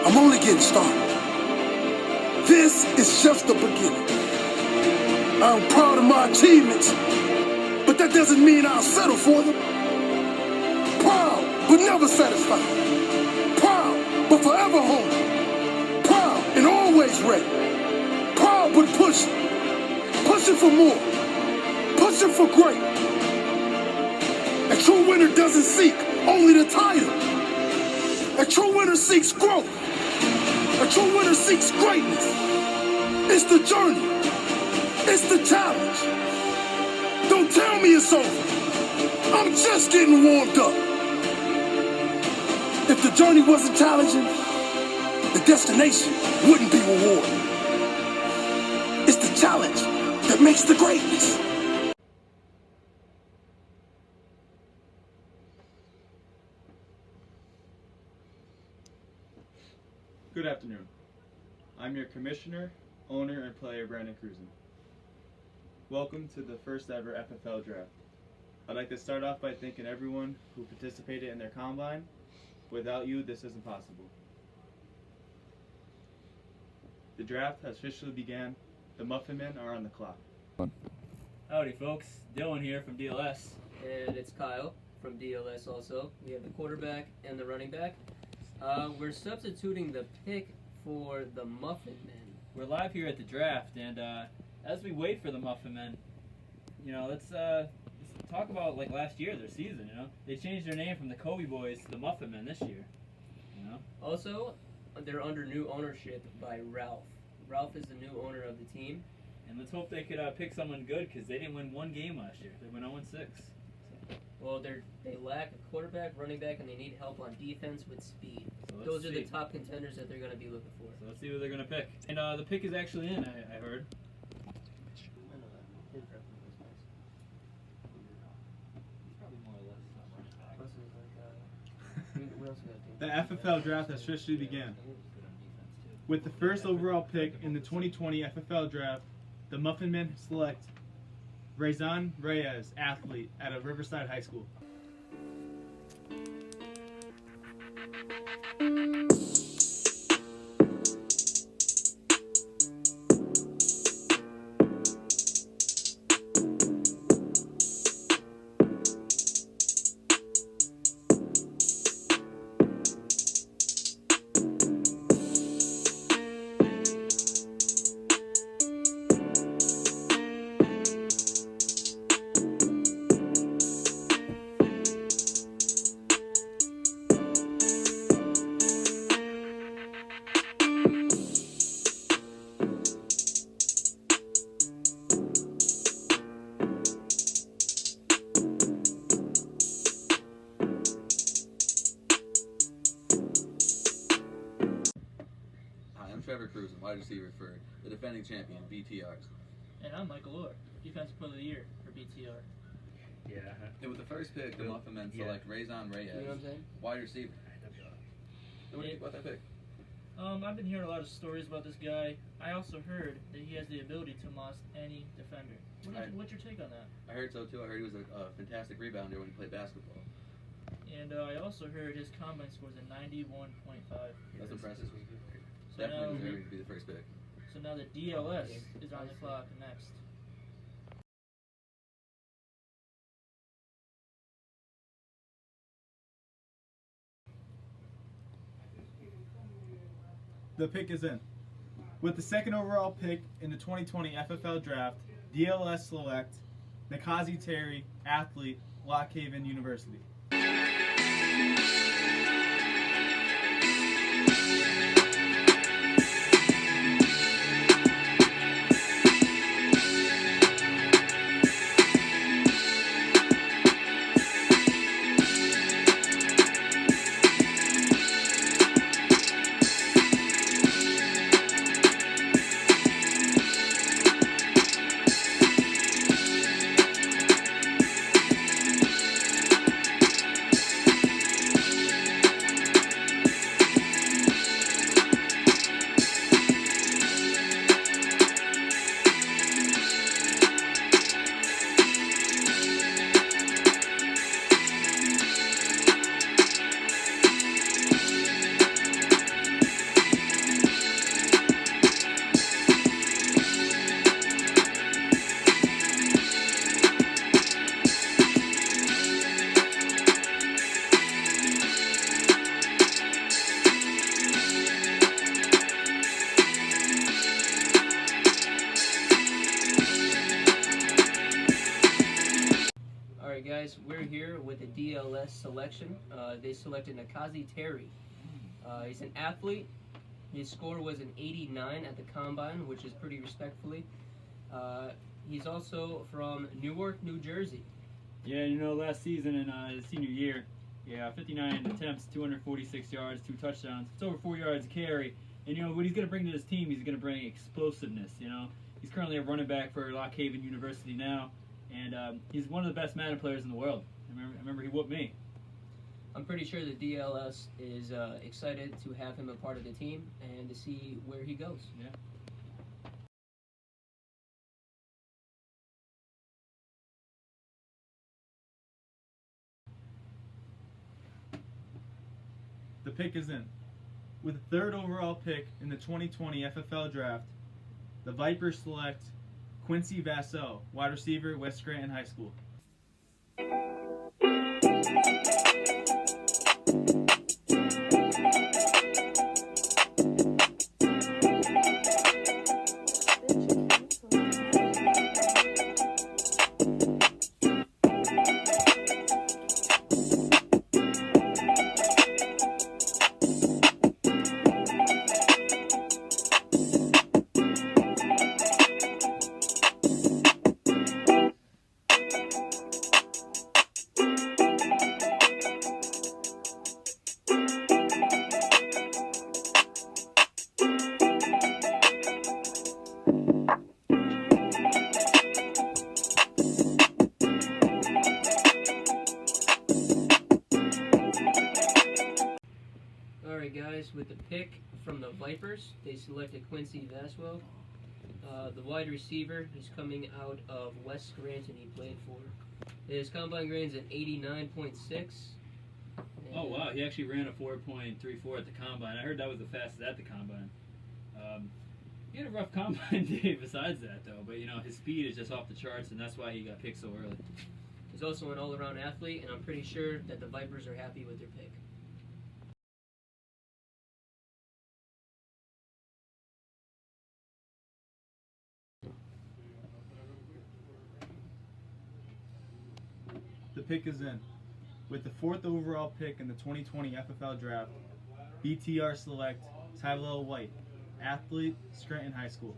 I'm only getting started. This is just the beginning. I'm proud of my achievements, but that doesn't mean I'll settle for them. Proud, but never satisfied. Proud, but forever hungry. Proud and always ready. Proud, but pushing. Pushing for more. Pushing for great. A true winner doesn't seek only the title. A true winner seeks growth. A true winner seeks greatness. It's the journey. It's the challenge. Don't tell me it's over. I'm just getting warmed up. If the journey wasn't challenging, the destination wouldn't be rewarding. It's the challenge that makes the greatness. Good afternoon. I'm your commissioner, owner, and player, Brandon Cruzen. Welcome to the first ever FFL Draft. I'd like to start off by thanking everyone who participated in their combine. Without you, this isn't possible. The draft has officially begun. The Muffin Men are on the clock. Howdy folks, Dylan here from DLS. And it's Kyle from DLS also. We have the quarterback and the running back. We're substituting the pick for the Muffin Men. We're live here at the draft, and as we wait for the Muffin Men, let's talk about like last year, their season. They changed their name from the Kobe Boys to the Muffin Men this year. Also, they're under new ownership by Ralph. Ralph is the new owner of the team. And let's hope they could pick someone good, because they didn't win one game last year. They went 0-6. Well, they lack a quarterback, running back, and they need help on defense with speed. So those are the top contenders that they're going to be looking for. So let's see who they're going to pick. And the pick is actually in, I heard. The FFL Draft has officially begun. With the first overall pick in the 2020 FFL Draft, the Muffin Men select Raizan Reyes, athlete, out of Riverside High School. Trevor Cruzen, wide receiver for the defending champion, BTRs. And I'm Michael Orr, Defensive Player of the Year for BTR. Yeah. And with the first pick, the Muffin Men select Raizan Reyes, You know what I'm saying? wide receiver. What do you think about that pick? I've been hearing a lot of stories about this guy. I also heard that he has the ability to moss any defender. What's your take on that? I heard so too. I heard he was a fantastic rebounder when he played basketball. And I also heard his combine scores a 91.5. That's impressive. So Definitely now, deserving to be the first pick. so now the DLS is on the clock next. The pick is in. With the second overall pick in the 2020 FFL Draft, DLS select Nakazi Terry, athlete, Lock Haven University. DLS selection. They selected Nakazi Terry. He's an athlete. His score was an 89 at the combine, which is pretty respectfully. He's also from Newark, New Jersey. Yeah, last season in his senior year, 59 attempts, 246 yards, 2 touchdowns. It's over 4 yards a carry. And, what he's going to bring to his team, he's going to bring explosiveness, He's currently a running back for Lock Haven University now, and he's one of the best Madden players in the world. I remember he whooped me. I'm pretty sure the DLS is excited to have him a part of the team and to see where he goes. Yeah. The pick is in. With the 3rd overall pick in the 2020 FFL Draft, the Vipers select Quincy Vasso, wide receiver, West Scranton High School. Guys, with the pick from the Vipers, they selected Quincy Vaswell, the wide receiver. He's coming out of West Scranton. He played for. His combine grade's an 89.6. Oh wow, he actually ran a 4.34 at the combine. I heard that was the fastest at the combine. He had a rough combine day besides that though, but his speed is just off the charts, and that's why he got picked so early. He's also an all-around athlete, and I'm pretty sure that the Vipers are happy with their pick. The pick is in. With the 4th overall pick in the 2020 FFL Draft, BTR select Tyrell White, athlete, Scranton High School.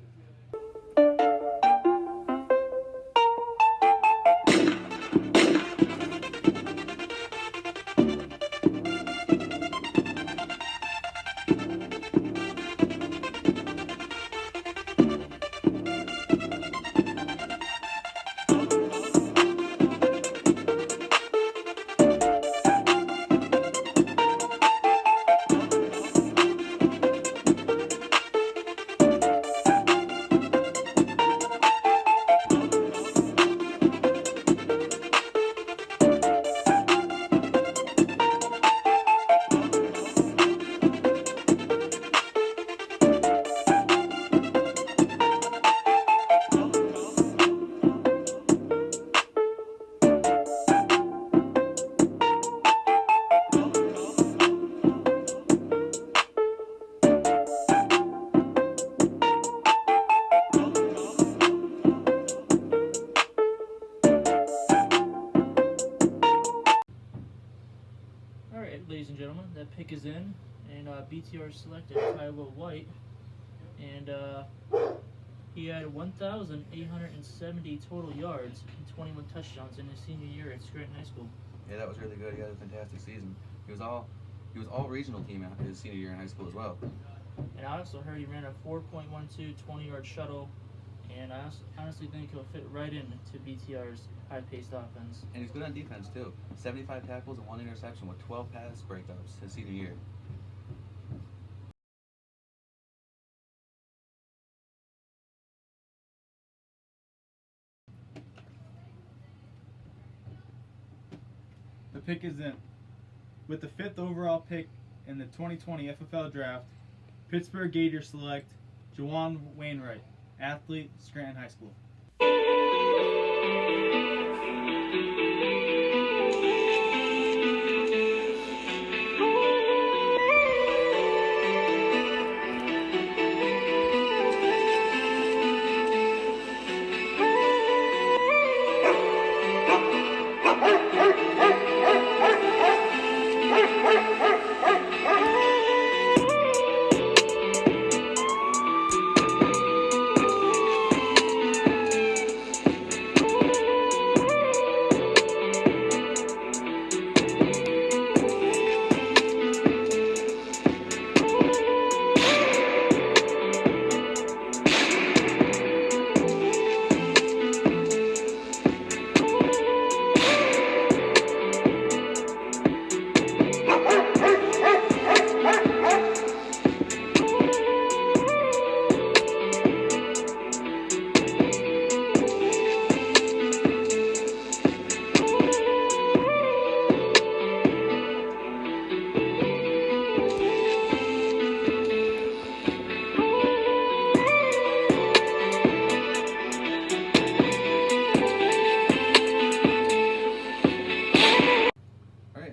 Ladies and gentlemen, that pick is in, and BTR selected Tyrell White, and he had 1,870 total yards and 21 touchdowns in his senior year at Scranton High School. Yeah, that was really good. He had a fantastic season. He was all regional team his senior year in high school as well. And I also heard he ran a 4.12 20-yard shuttle, and I honestly think he'll fit right into BTR's high-paced offense. And he's good on defense too. 75 tackles and 1 interception with 12 pass breakups his senior year. The pick is in. With the 5th overall pick in the 2020 FFL Draft, Pittsburgh Gators select Jawan Wainwright, athlete, Scranton High School.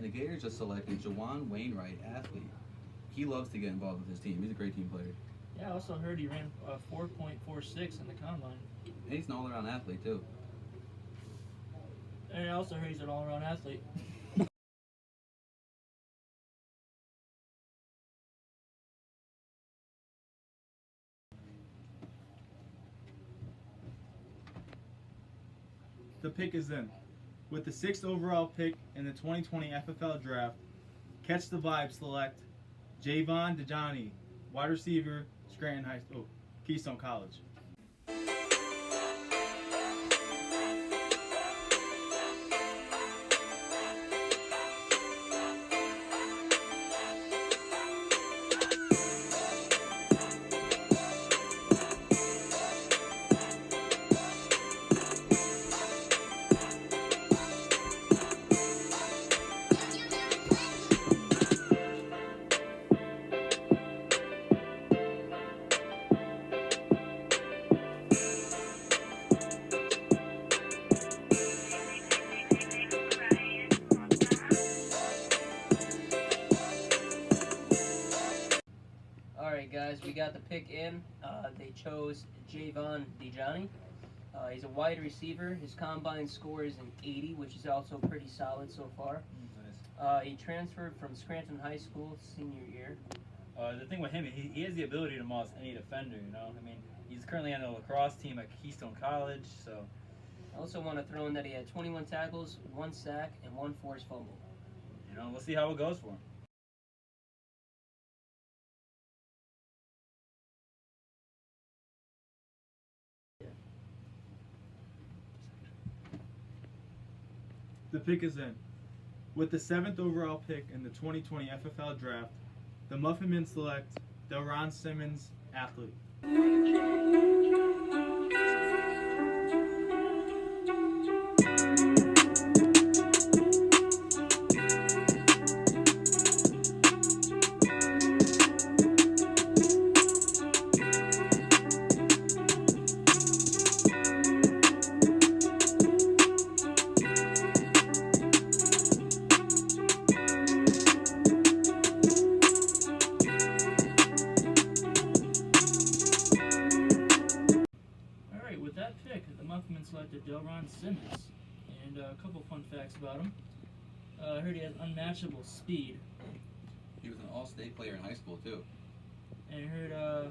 And the Gators just selected Jawan Wainwright, athlete. He loves to get involved with his team. He's a great team player. Yeah, I also heard he ran 4.46 in the combine. And he's an all-around athlete, too. And I also heard he's an all-around athlete. The pick is in. With the 6th overall pick in the 2020 FFL Draft, Catch the Vibe select Javon DeJohnny, wide receiver, Keystone College. Alright guys, we got the pick in. They chose Javon DeJohnny. He's a wide receiver. His combine score is an 80, which is also pretty solid so far. He transferred from Scranton High School senior year. The thing with him, he has the ability to moss any defender, you know. I mean, he's currently on the lacrosse team at Keystone College, so. I also want to throw in that he had 21 tackles, 1 sack, and 1 forced fumble. You know, we'll see how it goes for him. The pick is in. With the 7th overall pick in the 2020 FFL Draft, the Muffin Men select Delron Simmons, athlete. Selected Delron Simmons, and a couple fun facts about him. I heard he has unmatchable speed, He was an all-state player in high school, too. and I heard,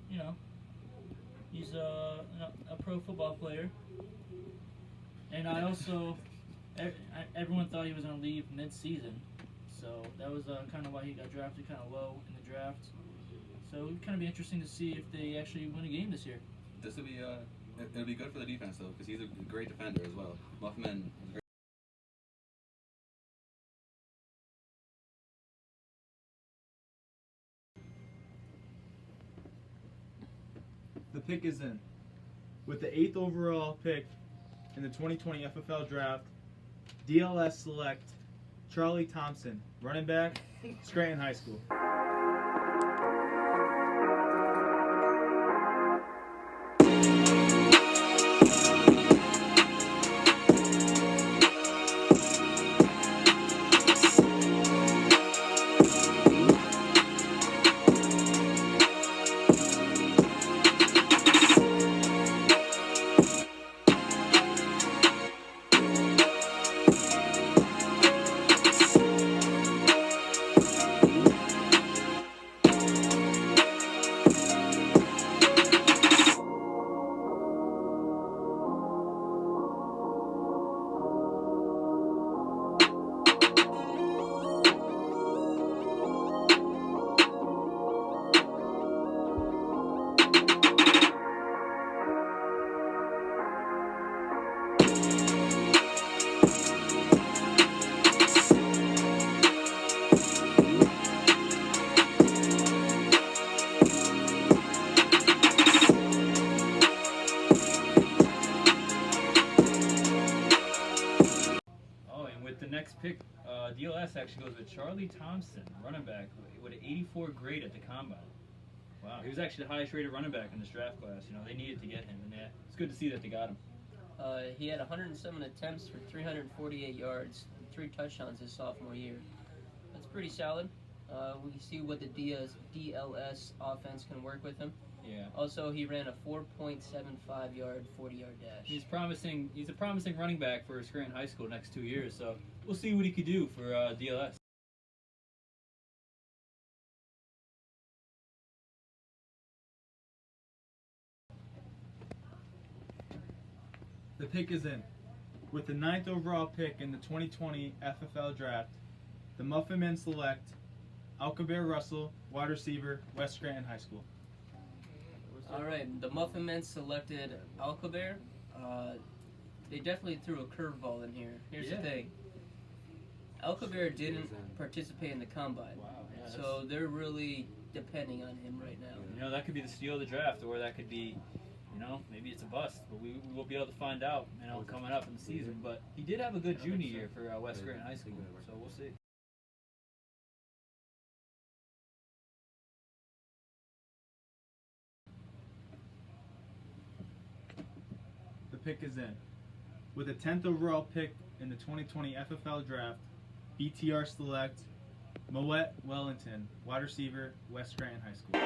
you know, he's a pro football player. And I also, everyone thought he was going to leave mid-season, so that was kind of why he got drafted kind of low in the draft. So it'd kind of be interesting to see if they actually win a game this year. This would be it'll be good for the defense though, because he's a great defender as well. Muffman is a great. The pick is in. With the 8th overall pick in the 2020 FFL Draft, DLS select Charlie Thompson, running back, Scranton High School. Next pick, DLS actually goes with Charlie Thompson, running back, with an 84 grade at the combine. Wow, he was actually the highest rated running back in this draft class. You know, they needed to get him, and it's good to see that they got him. He had 107 attempts for 348 yards, 3 touchdowns his sophomore year. That's pretty solid. We can see what the DLS offense can work with him. Yeah. Also, he ran a 4.75 yard, 40-yard dash. He's promising. He's a promising running back for Scranton High School next 2 years. So we'll see what he could do for DLS. The pick is in. With the 9th overall pick in the 2020 FFL Draft, the Muffin Men select Alcaber Russell, wide receiver, West Scranton High School. All right, the Muffin Men selected Alcaber. They definitely threw a curveball in here. Here's the thing. Alcaber didn't participate in the combine, so they're really depending on him right now. You know, that could be the steal of the draft, or that could be, you know, maybe it's a bust. But we will be able to find out, you know, coming up in the season. But he did have a good junior year for West Scranton High School, so we'll see. The pick is in. With the 10th overall pick in the 2020 FFL Draft, BTR select Moet Wellington, wide receiver, West Scranton High School.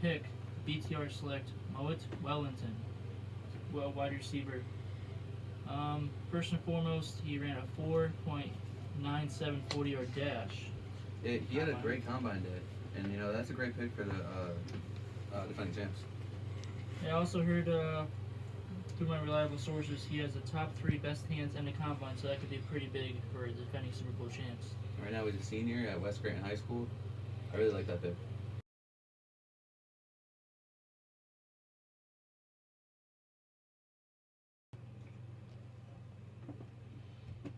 Pick, BTR select Moet Wellington, wide receiver. First and foremost, he ran a 4.97 40-yard dash. He had a great combine day, and you know that's a great pick for the defending champs. I also heard through my reliable sources he has the top 3 best hands in the combine, so that could be pretty big for the defending Super Bowl champs. Right now he's a senior at West Scranton High School. I really like that pick.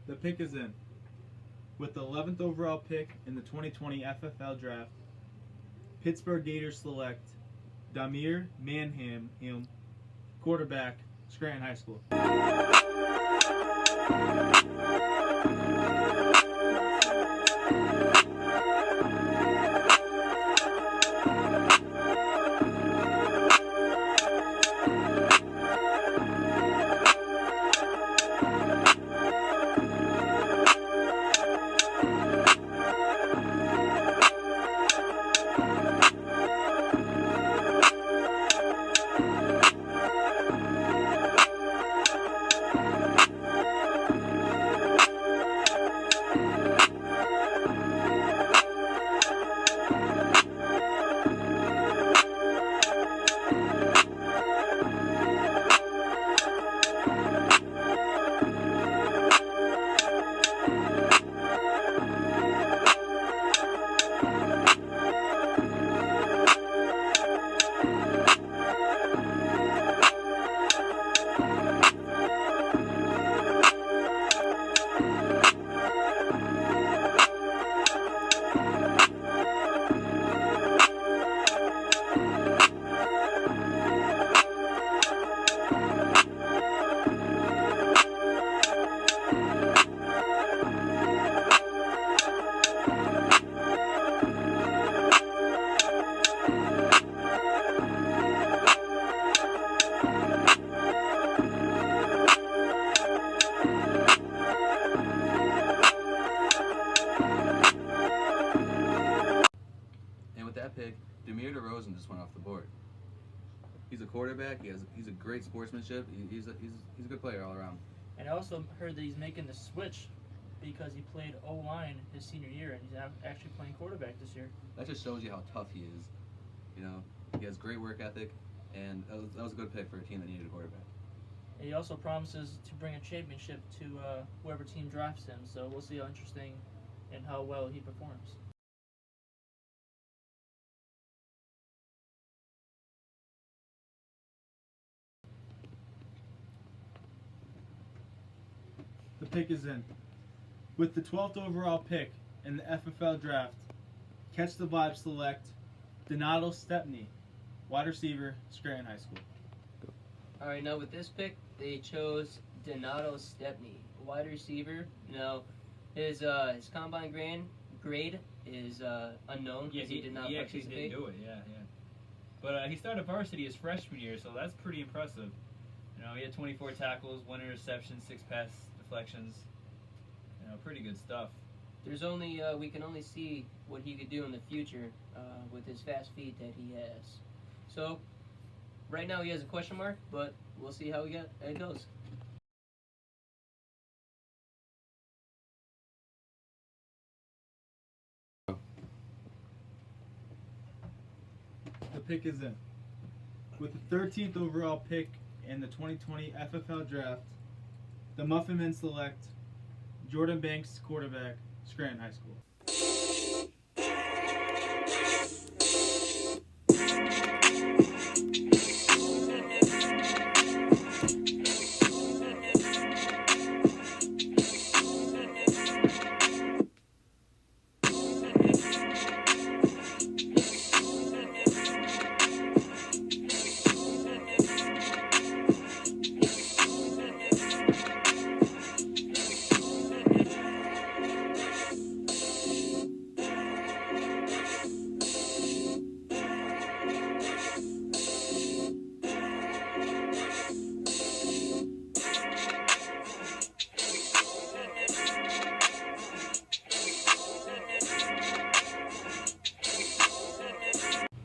The pick is in. With the 11th overall pick in the 2020 FFL Draft, Pittsburgh Gators select Damir Manham, quarterback, Scranton High School. that pick, DeMar DeRozan just went off the board. He's a quarterback. He's a great sportsmanship. He's a good player all around. And I also heard that he's making the switch because he played O-line his senior year, and he's actually playing quarterback this year. That just shows you how tough he is. You know, he has great work ethic, and that was a good pick for a team that needed a quarterback. And he also promises to bring a championship to whoever team drafts him, so we'll see how interesting and how well he performs. The pick is in. With the 12th overall pick in the FFL Draft, Catch the Vibe select Donato Stepney, wide receiver, Scranton High School. All right, now with this pick, they chose Donato Stepney, wide receiver. Now, his combine grade is unknown because he did not he actually participate. didn't do it. Yeah. But he started varsity his freshman year, so that's pretty impressive. You know, he had 24 tackles, 1 interception, 6 pass deflections. You know, pretty good stuff. There's only we can only see what he could do in the future with his fast feet that he has. So right now he has a question mark, but we'll see how it goes. The pick is in. With the 13th overall pick in the 2020 FFL Draft, the Muffin Men select Jordan Banks, quarterback, Scranton High School.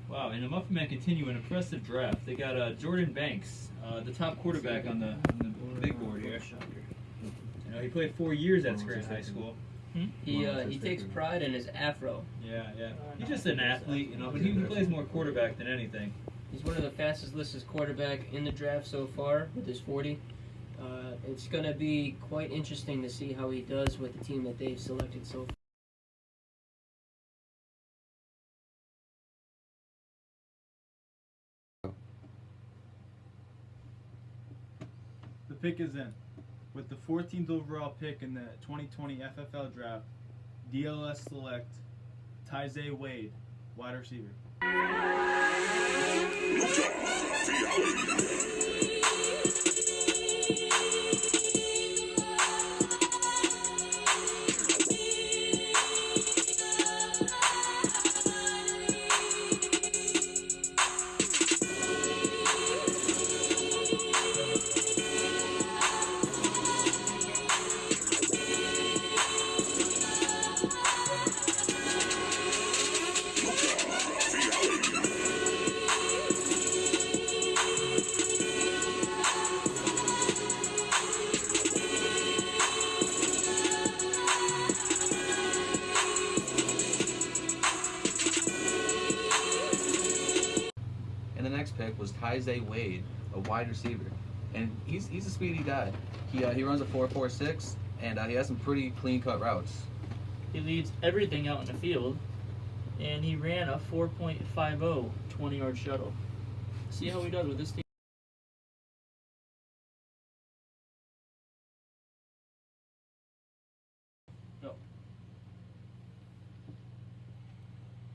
Wow, and the Muffin Men continue an impressive draft. They got Jordan Banks, the top quarterback on the big board here. You know, he played 4 years at Scranton High School. He takes pride in his afro. Yeah. He's just an athlete, you know, but he plays more quarterback than anything. He's one of the fastest listed quarterback in the draft so far with his 40. It's going to be quite interesting to see how he does with the team that they've selected so far. The pick is in. With the 14th overall pick in the 2020 FFL Draft, DLS select Tyze Wade, wide receiver. And the next pick was Tyze Wade, a wide receiver, and he's a speedy guy. He runs a 4.46, and he has some pretty clean-cut routes. He leads everything out in the field, and he ran a 4.50 20-yard shuttle. See how he does with this team.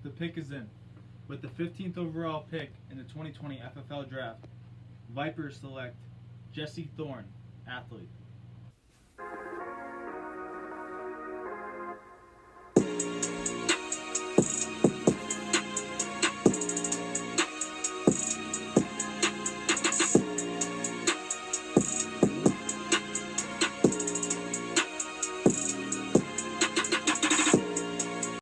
The pick is in. With the 15th overall pick in the 2020 FFL Draft, Vipers select Jesse Thorne, athlete.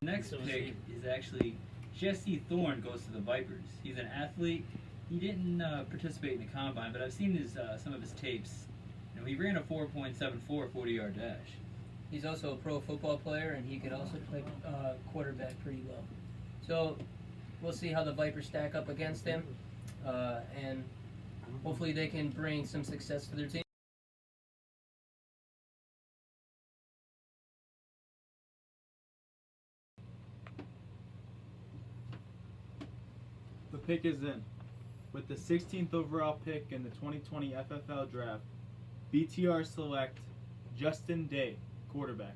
The next pick is actually Jesse Thorne goes to the Vipers. He's an athlete. He didn't participate in the combine, but I've seen some of his tapes. You know, he ran a 4.74 40-yard dash. He's also a pro football player, and he could also play quarterback pretty well. So we'll see how the Vipers stack up against him, and hopefully they can bring some success to their team. The pick is in. With the 16th overall pick in the 2020 FFL Draft, BTR select Justin Day, quarterback.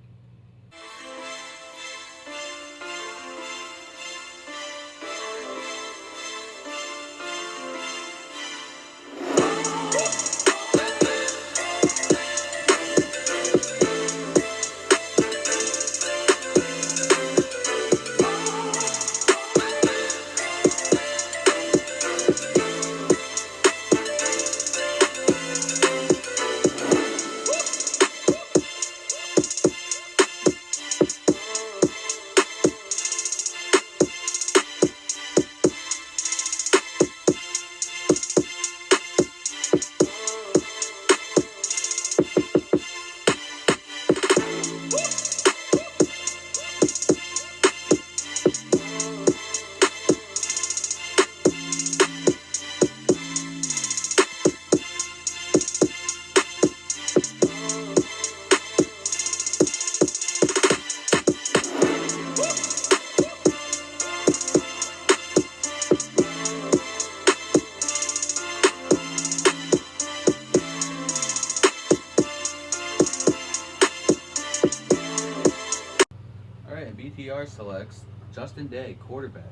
BTR selects Justin Day, quarterback.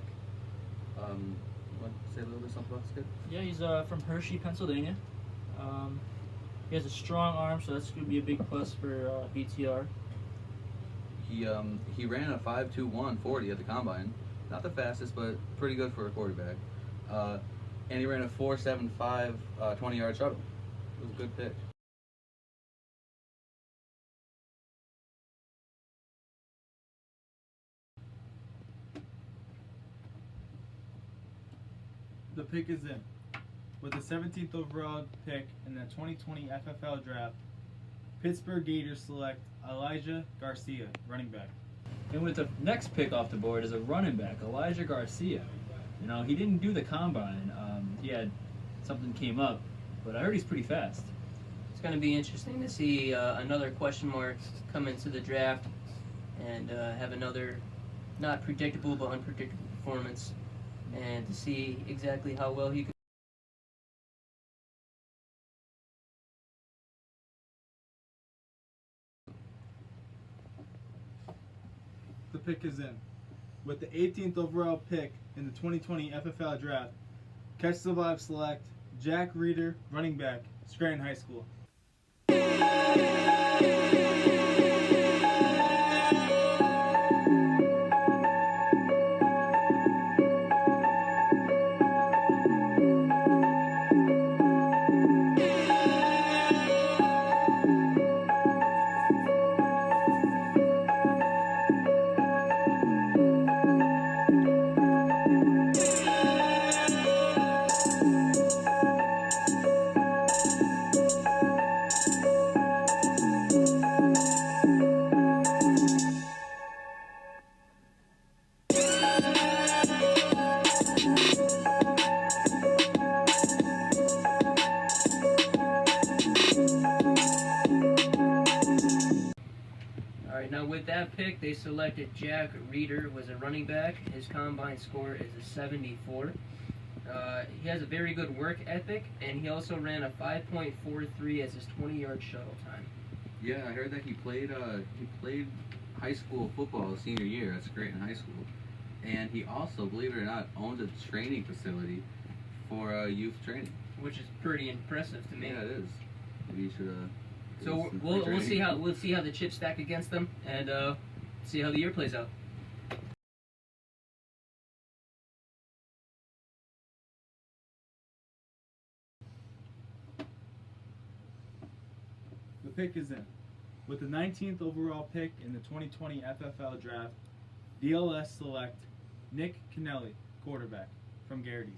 Want to say a little bit something about this kid? Yeah, he's from Hershey, Pennsylvania. He has a strong arm, so that's going to be a big plus for BTR. He ran a 5.21 40 at the combine. Not the fastest, but pretty good for a quarterback. And he ran a 4.75 20-yard shuttle. It was a good pick. The pick is in. With the 17th overall pick in the 2020 FFL Draft, Pittsburgh Gators select Elijah Garcia, running back. And with the next pick off the board is a running back, Elijah Garcia. You know, he didn't do the combine. He had something came up, but I heard he's pretty fast. It's going to be interesting to see another question mark come into the draft and have another not predictable but unpredictable performance, and to see exactly how well he could. The pick is in. With the 18th overall pick in the 2020 FFL Draft, Catch the Vibe select Jack Reeder, running back, Scranton High School. Now with that pick, they selected Jack Reeder, was a running back. His combine score is a 74. He has a very good work ethic, and he also ran a 5.43 as his 20-yard shuttle time. Yeah, I heard that he played high school football senior year at Scranton High School, and he also, believe it or not, owns a training facility for youth training. Which is pretty impressive to me. Yeah, it is. Maybe you should. So we'll see how the chips stack against them, and see how the year plays out. The pick is in. With the 19th overall pick in the 2020 FFL Draft, DLS select Nick Kennelly, quarterback, from Garrity's.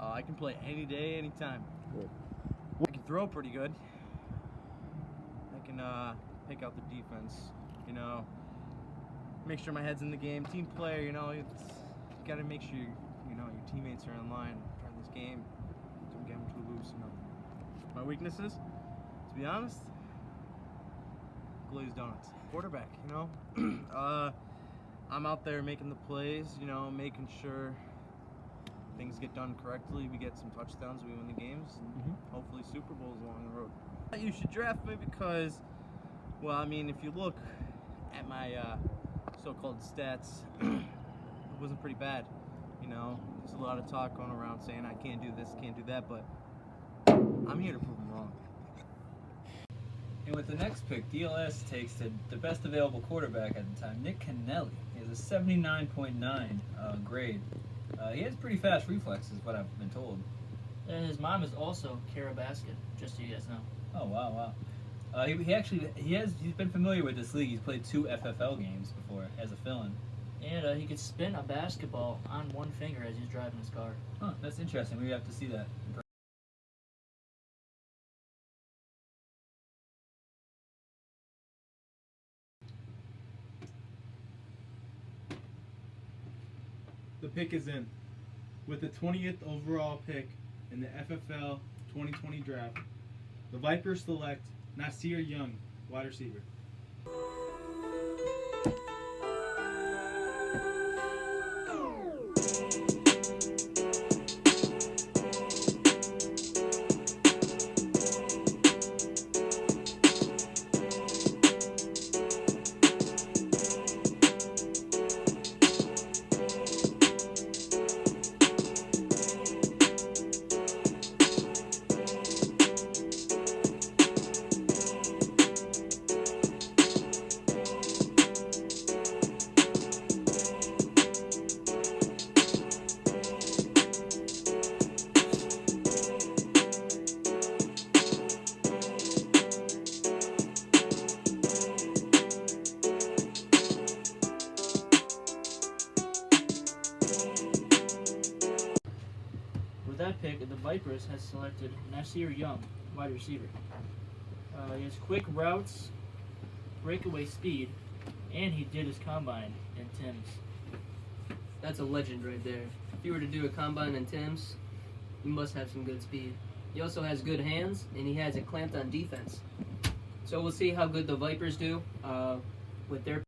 I can play any day, anytime. Good. I can throw pretty good. I can pick out the defense, you know, make sure my head's in the game. Team player, you know, you gotta make sure you know your teammates are in line during this game. Don't get them too loose, you know. My weaknesses, to be honest, glazed donuts. Quarterback, you know. I'm out there making the plays, you know, making sure things get done correctly. We get some touchdowns, we win the games, and hopefully Super Bowls along the road. You should draft me because, well, I mean, if you look at my so-called stats, it wasn't pretty bad. You know, there's a lot of talk going around saying I can't do this, can't do that, but I'm here to prove them wrong. And with the next pick, DLS takes the best available quarterback at the time, Nick Kennelly. He has a 79.9 grade. He has pretty fast reflexes, what I've been told. And his mom is also Kara Baskin, just so you guys know. Oh, wow. He's been familiar with this league. He's played 2 FFL games before as a fill-in. And he could spin a basketball on one finger as he's driving his car. Huh, that's interesting. We have to see that. The pick is in. With the 20th overall pick in the FFL 2020 draft, the Vipers select Nasir Young, wide receiver. With that pick, the Vipers has selected Nasir Young, wide receiver. He has quick routes, breakaway speed, and he did his combine in Tim's. That's a legend right there. If you were to do a combine in Tim's, you must have some good speed. He also has good hands, and he has it clamped on defense. So we'll see how good the Vipers do with their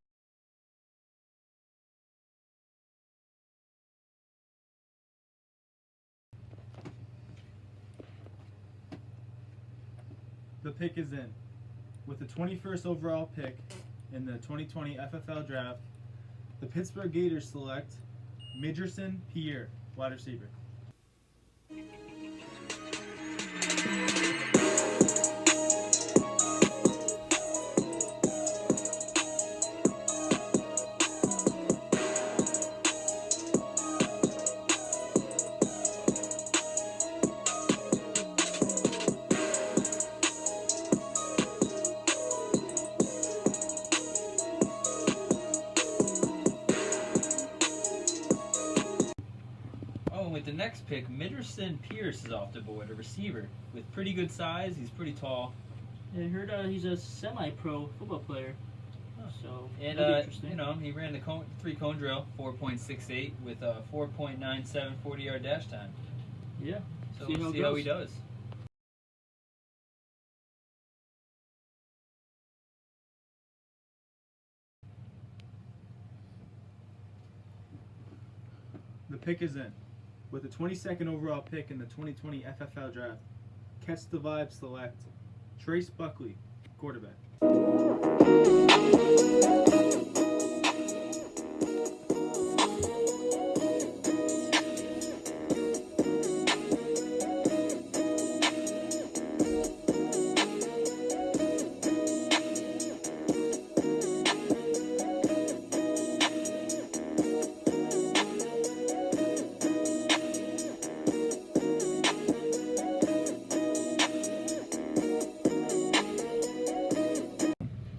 The pick is in. With the 21st overall pick in the 2020 FFL Draft, the Pittsburgh Gators select Midgerson Pierre, wide receiver. With the next pick, Midgerson Pierce is off the board, a receiver with pretty good size. He's pretty tall. I heard he's a semi-pro football player. So And that'd be interesting. you know, he ran the three-cone drill, 4.68 with a 4.97 40-yard dash time. Yeah. So See we'll how it see how goes. he does. The pick is in. With the 22nd overall pick in the 2020 FFL Draft, Catch the Vibe select Trace Buckley, quarterback.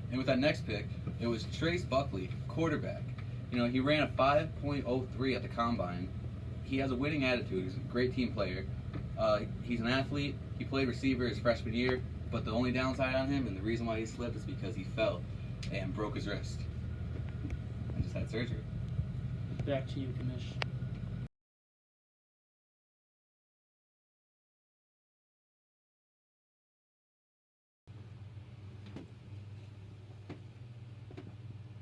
And with that next pick, it was Trace Buckley, quarterback. You know, he ran a 5.03 at the combine. He has a winning attitude. He's a great team player. He's an athlete. He played receiver his freshman year, but the only downside on him and the reason why he slipped is because he fell and broke his wrist and just had surgery. Back to you, Kamish.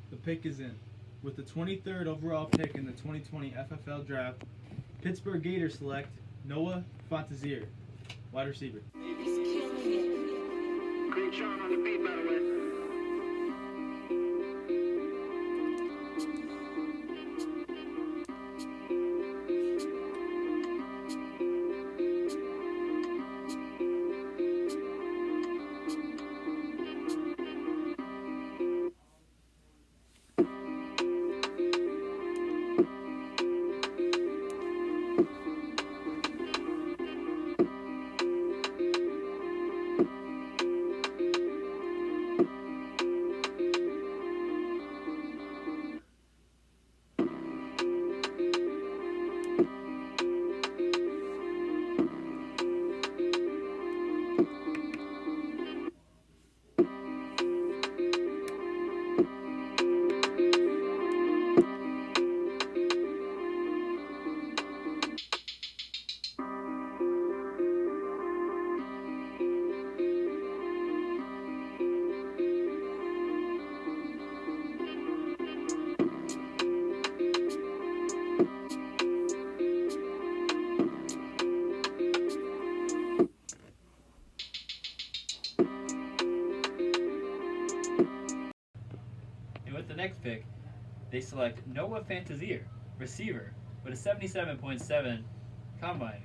The pick is in. With the 23rd overall pick in the 2020 FFL Draft, Pittsburgh Gators select Noah Fantazier, wide receiver. Great Sean on the beat, by the way. With the next pick, they select Noah Fantazier, receiver, with a 77.7 combine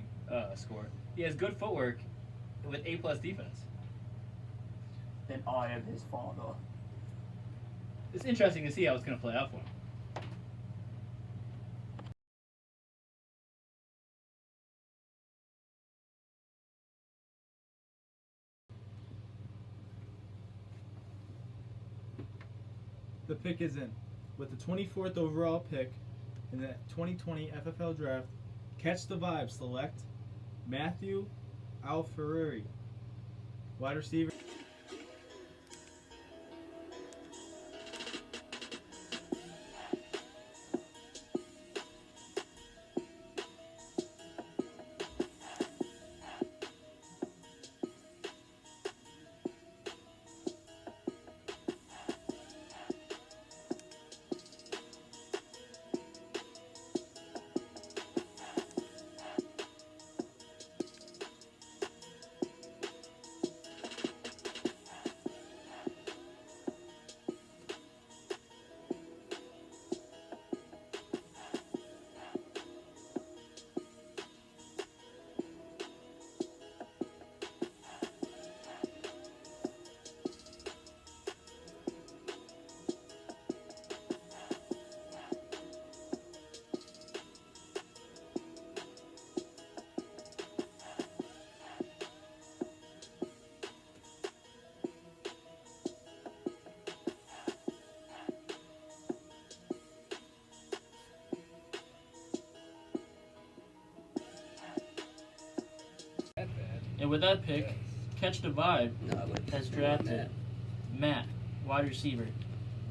score. He has good footwork with A+ defense. Then I am his father. It's interesting to see how it's going to play out for him. The pick is in. With the 24th overall pick in the 2020 FFL Draft, Catch the Vibe select Matthew Alferreri, wide receiver. And with that pick, Catch the Vibe No, I wouldn't. has drafted Matt, wide receiver.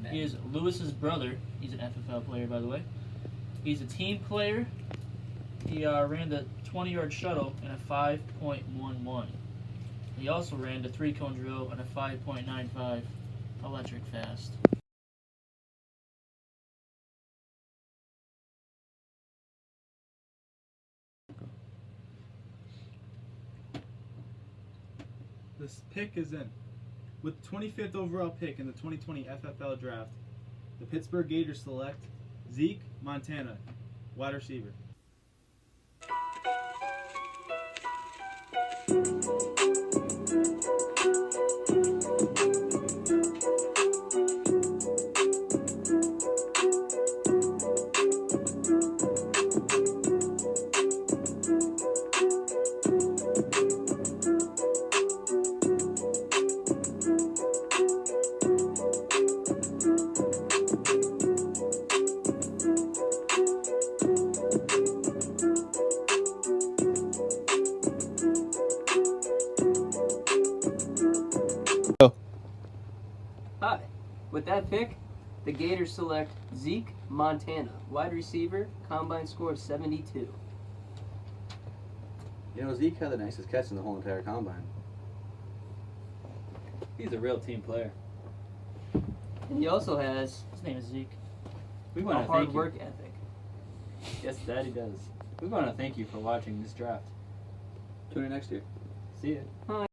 He is Lewis's brother. He's an FFL player, by the way. He's a team player. He ran the 20-yard shuttle in a 5.11. He also ran the 3-cone drill in a 5.95 electric fast. This pick is in. With the 25th overall pick in the 2020 FFL Draft, the Pittsburgh Gators select Zeke Montana, wide receiver. Hi. With that pick, the Gators select Zeke Montana, wide receiver, combine score of 72. You know, Zeke had the nicest catch in the whole entire combine. He's a real team player. And he also has His name is Zeke. We a want to hard thank work you. ethic. Yes, Daddy does. We want to thank you for watching this draft. Tune in next year. See ya.